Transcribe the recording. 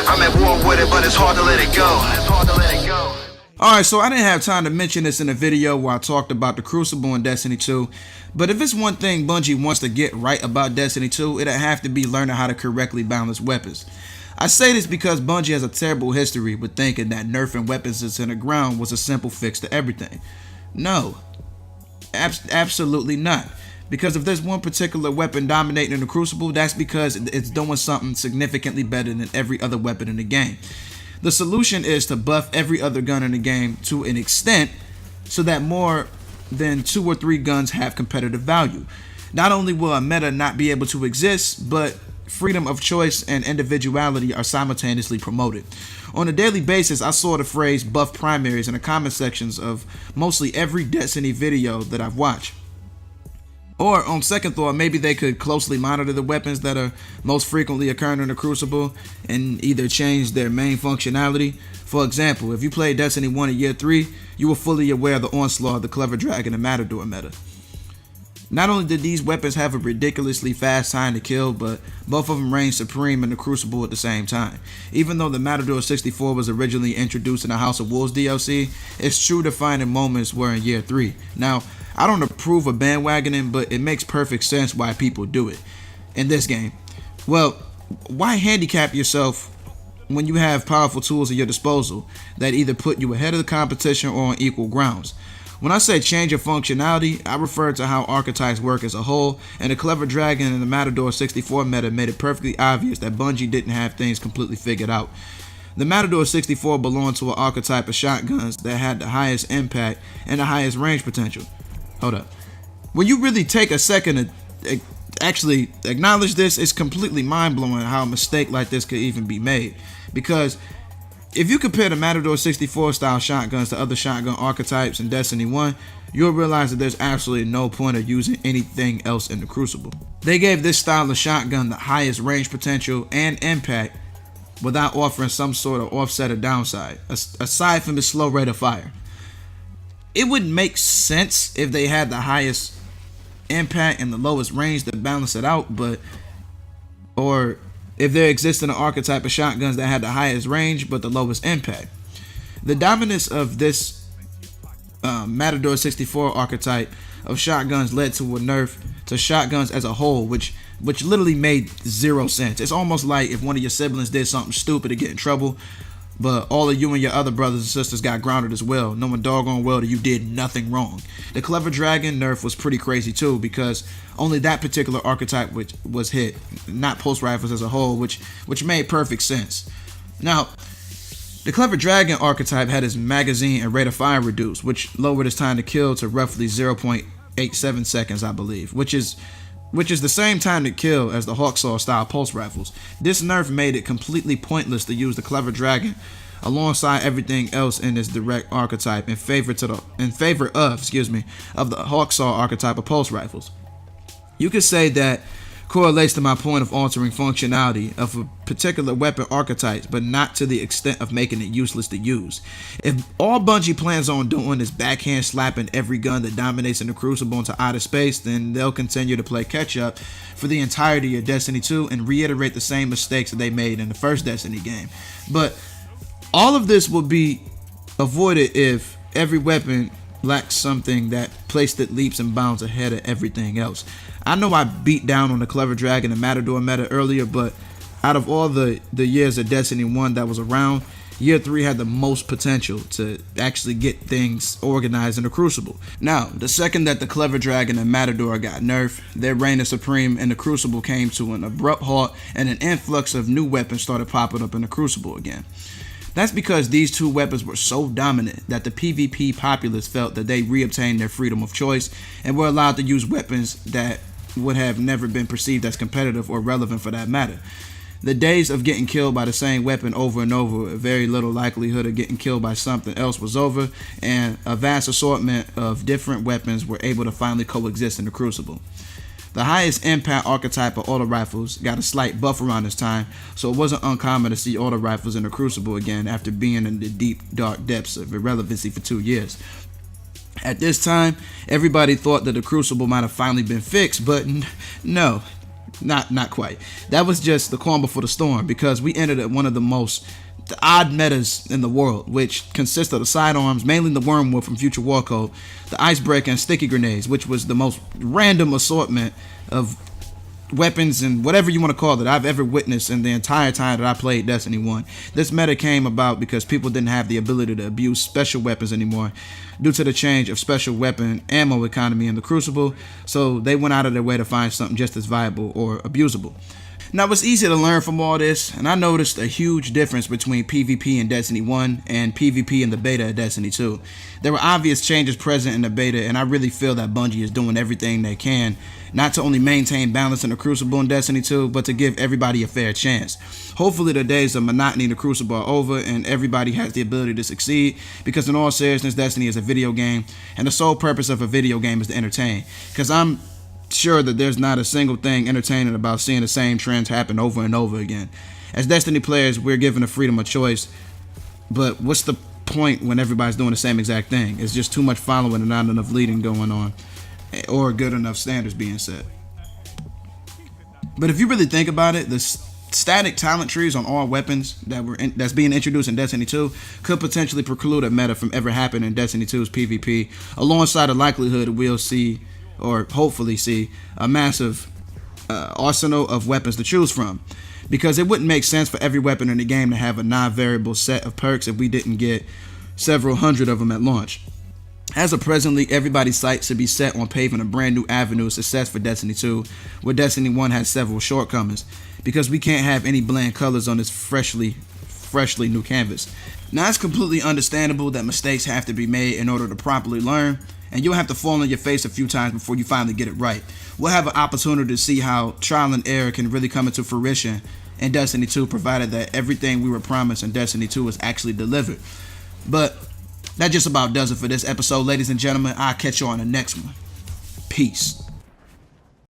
I'm at war with it, but it's hard to let it go. Alright, so I didn't have time to mention this in the video where I talked about the Crucible in Destiny 2, but if it's one thing Bungie wants to get right about Destiny 2, it'll have to be learning how to correctly balance weapons. I say this because Bungie has a terrible history with thinking that nerfing weapons that's in the ground was a simple fix to everything. No, absolutely not. Because if there's one particular weapon dominating in the Crucible, that's because it's doing something significantly better than every other weapon in the game. The solution is to buff every other gun in the game to an extent so that more than 2 or 3 guns have competitive value. Not only will a meta not be able to exist, but freedom of choice and individuality are simultaneously promoted. On a daily basis, I saw the phrase buff primaries in the comment sections of mostly every Destiny video that I've watched. Or on second thought, maybe they could closely monitor the weapons that are most frequently occurring in the Crucible and either change their main functionality. For example, if you played Destiny 1 in year 3, you were fully aware of the Onslaught, the Clever Dragon, and Matador meta. Not only did these weapons have a ridiculously fast time to kill, but both of them reigned supreme in the Crucible at the same time. Even though the Matador 64 was originally introduced in the House of Wolves DLC, its true defining moments were in year 3. Now, I don't approve of bandwagoning, but it makes perfect sense why people do it in this game. Well, why handicap yourself when you have powerful tools at your disposal that either put you ahead of the competition or on equal grounds? When I say change of functionality, I refer to how archetypes work as a whole, and the Clever Dragon and the Matador 64 meta made it perfectly obvious that Bungie didn't have things completely figured out. The Matador 64 belonged to an archetype of shotguns that had the highest impact and the highest range potential. Hold up. When you really take a second to actually acknowledge this, it's completely mind-blowing how a mistake like this could even be made. Because if you compare the Matador 64 style shotguns to other shotgun archetypes in Destiny 1, you'll realize that there's absolutely no point of using anything else in the Crucible. They gave this style of shotgun the highest range potential and impact without offering some sort of offset or downside, aside from the slow rate of fire. It would make sense if they had the highest impact and the lowest range to balance it out, or if there existed an archetype of shotguns that had the highest range but the lowest impact. The dominance of this Matador 64 archetype of shotguns led to a nerf to shotguns as a whole, which literally made zero sense. It's almost like if one of your siblings did something stupid to get in trouble, but all of you and your other brothers and sisters got grounded as well, knowing doggone well that you did nothing wrong. The Clever Dragon nerf was pretty crazy too, because only that particular archetype was hit, not pulse rifles as a whole, which made perfect sense. Now, the Clever Dragon archetype had its magazine and rate of fire reduced, which lowered its time to kill to roughly 0.87 seconds, I believe, which is the same time to kill as the Hawksaw style pulse rifles. This nerf made it completely pointless to use the Clever Dragon alongside everything else in this direct archetype in favor of the Hawksaw archetype of pulse rifles. You could say that correlates to my point of altering functionality of a particular weapon archetype, but not to the extent of making it useless to use. If all Bungie plans on doing is backhand slapping every gun that dominates in the Crucible into outer space, then they'll continue to play catch up for the entirety of Destiny 2 and reiterate the same mistakes that they made in the first Destiny game. But all of this will be avoided if every weapon lacks something that placed it leaps and bounds ahead of everything else. I know I beat down on the Clever Dragon and Matador meta earlier, but out of all the years of Destiny 1 that was around, year 3 had the most potential to actually get things organized in the Crucible. Now, the second that the Clever Dragon and Matador got nerfed, their reign of supreme in the Crucible came to an abrupt halt, and an influx of new weapons started popping up in the Crucible again. That's because these two weapons were so dominant that the PvP populace felt that they reobtained their freedom of choice and were allowed to use weapons that would have never been perceived as competitive or relevant for that matter. The days of getting killed by the same weapon over and over with very little likelihood of getting killed by something else was over, and a vast assortment of different weapons were able to finally coexist in the Crucible. The highest impact archetype of auto rifles got a slight buff around this time, so it wasn't uncommon to see auto rifles in the Crucible again after being in the deep, dark depths of irrelevancy for 2 years. At this time, everybody thought that the Crucible might have finally been fixed, but no. not quite. That was just the calm before the storm, because we entered at one of the odd metas in the world, which consists of the sidearms, mainly the Wormwood from Future War Code, the Icebreaker, and Sticky Grenades, which was the most random assortment of weapons and whatever you want to call it I've ever witnessed in the entire time that I played Destiny 1. This meta came about because people didn't have the ability to abuse special weapons anymore due to the change of special weapon ammo economy in the Crucible, so they went out of their way to find something just as viable or abusable. Now, it's easy to learn from all this, and I noticed a huge difference between PvP in Destiny 1 and PvP in the beta of Destiny 2. There were obvious changes present in the beta, and I really feel that Bungie is doing everything they can not to only maintain balance in the Crucible in Destiny 2, but to give everybody a fair chance. Hopefully the days of monotony in the Crucible are over and everybody has the ability to succeed, because in all seriousness, Destiny is a video game, and the sole purpose of a video game is to entertain. Because I'm sure that there's not a single thing entertaining about seeing the same trends happen over and over again. As Destiny players, we're given the freedom of choice, but what's the point when everybody's doing the same exact thing? It's just too much following and not enough leading going on, or good enough standards being set. But if you really think about it, the static talent trees on all weapons that's being introduced in Destiny 2 could potentially preclude a meta from ever happening in Destiny 2's PvP, alongside the likelihood we'll see, or hopefully see, a massive arsenal of weapons to choose from. Because it wouldn't make sense for every weapon in the game to have a non-variable set of perks if we didn't get several hundred of them at launch. As of presently, everybody's sights should be set on paving a brand new avenue of success for Destiny 2, where Destiny 1 has several shortcomings, because we can't have any bland colors on this freshly new canvas. Now, it's completely understandable that mistakes have to be made in order to properly learn, and you'll have to fall on your face a few times before you finally get it right. We'll have an opportunity to see how trial and error can really come into fruition in Destiny 2, provided that everything we were promised in Destiny 2 is actually delivered. But that just about does it for this episode, ladies and gentlemen. I'll catch you on the next one. Peace.